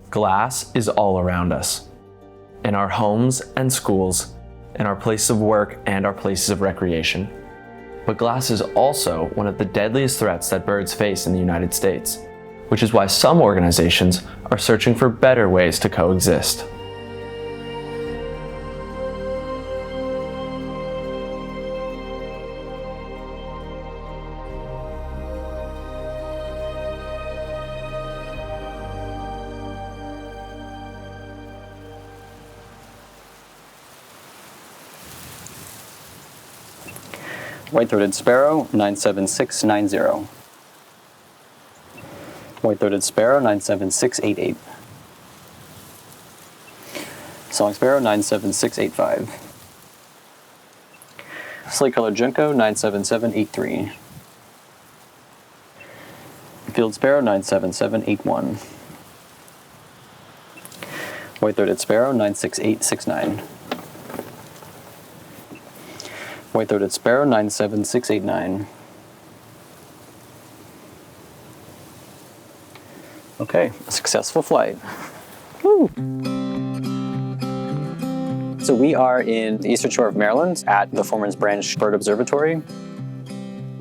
Glass is all around us, in our homes and schools, in our places of work and our places of recreation. But glass is also one of the deadliest threats that birds face in the United States, which is why some organizations are searching for better ways to coexist. White-throated sparrow, 97690. White-throated sparrow, 97688. Song sparrow, 97685. Slate-colored junco, 97783. Field sparrow, 97781. White-throated sparrow, 96869. White-throated sparrow, 97689. Okay, a successful flight. Woo! So we are in the eastern shore of Maryland at the Foreman's Branch Bird Observatory.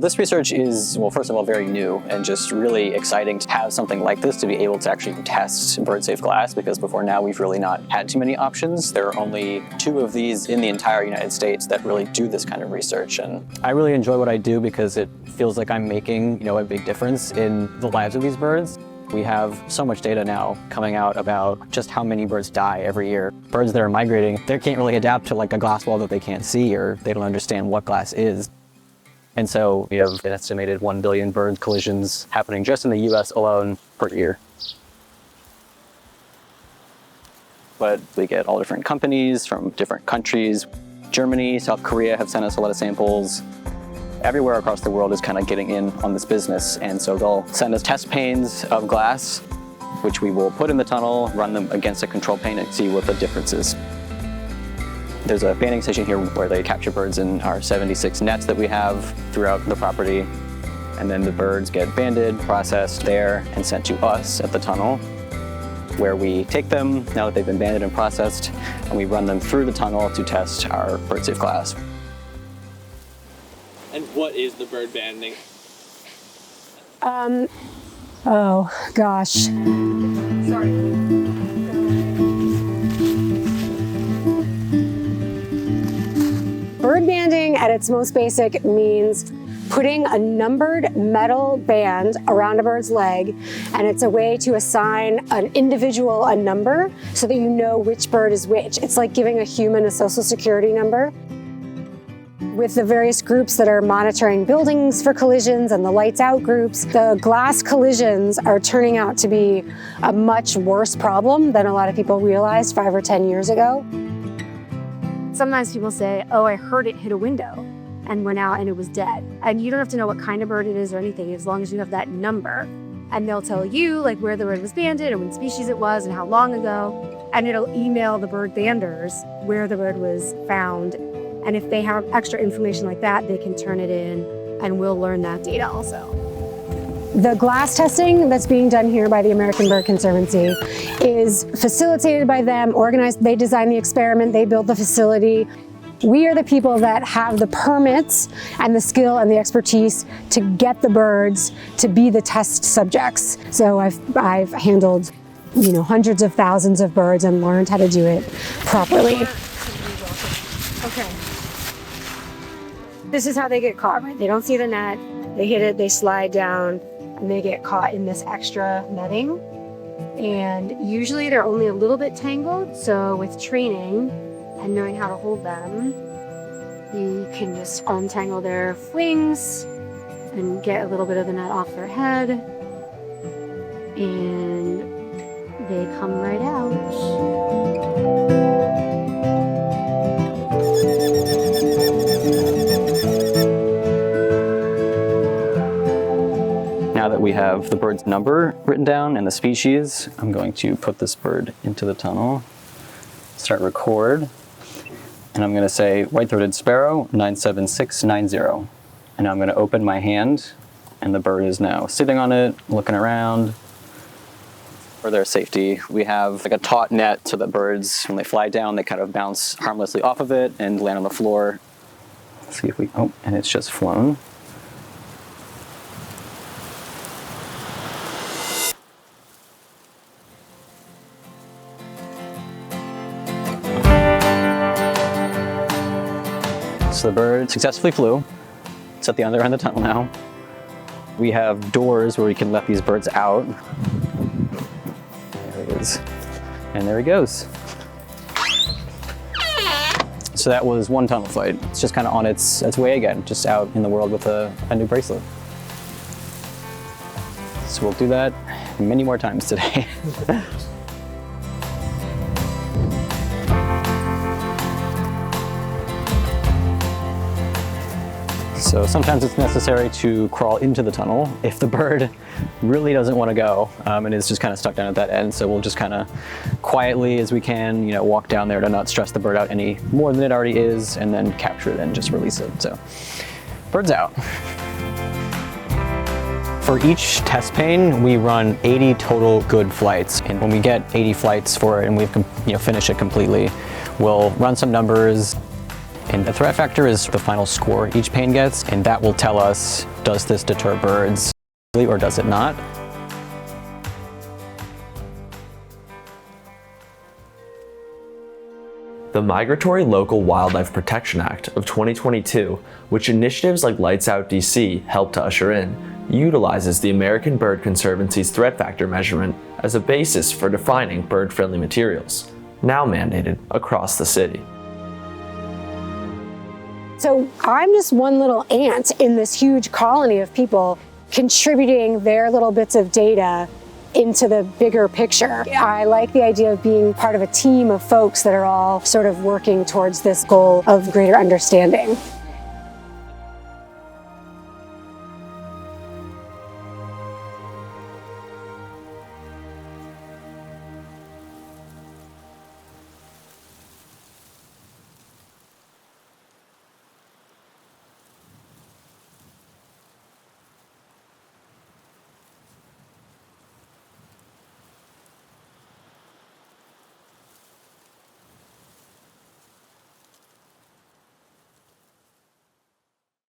This research is, well, first of all, very new and just really exciting to have something like this to be able to actually test bird-safe glass, because before now we've really not had too many options. There are only 2 of these in the entire United States that really do this kind of research. And I really enjoy what I do because it feels like I'm making, a big difference in the lives of these birds. We have so much data now coming out about just how many birds die every year. Birds that are migrating, they can't really adapt to like a glass wall that they can't see, or they don't understand what glass is. And so we have an estimated 1 billion bird collisions happening just in the US alone per year. But we get all different companies from different countries. Germany, South Korea have sent us a lot of samples. Everywhere across the world is kind of getting in on this business. And so they'll send us test panes of glass, which we will put in the tunnel, run them against a control pane and see what the difference is. There's a banding station here where they capture birds in our 76 nets that we have throughout the property. And then the birds get banded, processed there, and sent to us at the tunnel, where we take them, now that they've been banded and processed, and we run them through the tunnel to test our bird-safe glass. And what is the bird banding? Oh, gosh. Sorry. Bird banding at its most basic means putting a numbered metal band around a bird's leg, and it's a way to assign an individual a number so that you know which bird is which. It's like giving a human a social security number. With the various groups that are monitoring buildings for collisions and the lights out groups, the glass collisions are turning out to be a much worse problem than a lot of people realized 5 or 10 years ago. Sometimes people say, oh, I heard it hit a window and went out and it was dead. And you don't have to know what kind of bird it is or anything, as long as you have that number. And they'll tell you like where the bird was banded and what species it was and how long ago. And it'll email the bird banders where the bird was found. And if they have extra information like that, they can turn it in and we'll learn that data also. The glass testing that's being done here by the American Bird Conservancy is facilitated by them, organized. They design the experiment, they build the facility. We are the people that have the permits and the skill and the expertise to get the birds to be the test subjects. So I've handled, hundreds of thousands of birds and learned how to do it properly. Okay. This is how they get caught, right? They don't see the net, they hit it, they slide down, and they get caught in this extra netting. And usually they're only a little bit tangled, so with training and knowing how to hold them, you can just untangle their wings and get a little bit of the net off their head, and they come right out. Now that we have the bird's number written down and the species, I'm going to put this bird into the tunnel, start record, and I'm going to say white-throated sparrow 97690. And I'm going to open my hand, and the bird is now sitting on it, looking around. For their safety, we have like a taut net so that birds, when they fly down, they kind of bounce harmlessly off of it and land on the floor. Let's see if we, oh, and it's just flown. So the bird successfully flew. It's at the other end of the tunnel now. We have doors where we can let these birds out. There he is. And there he goes. So that was one tunnel flight. It's just kind of on its way again, just out in the world with a new bracelet. So we'll do that many more times today. So sometimes it's necessary to crawl into the tunnel if the bird really doesn't want to go and is just kind of stuck down at that end. So we'll just kind of quietly as we can, walk down there to not stress the bird out any more than it already is, and then capture it and just release it. So bird's out. For each test pane, we run 80 total good flights. And when we get 80 flights for it and we've finished it completely, we'll run some numbers. And the threat factor is the final score each pane gets, and that will tell us, does this deter birds or does it not? The Migratory Local Wildlife Protection Act of 2022, which initiatives like Lights Out DC help to usher in, utilizes the American Bird Conservancy's threat factor measurement as a basis for defining bird-friendly materials, now mandated across the city. So I'm just one little ant in this huge colony of people contributing their little bits of data into the bigger picture. I like the idea of being part of a team of folks that are all sort of working towards this goal of greater understanding.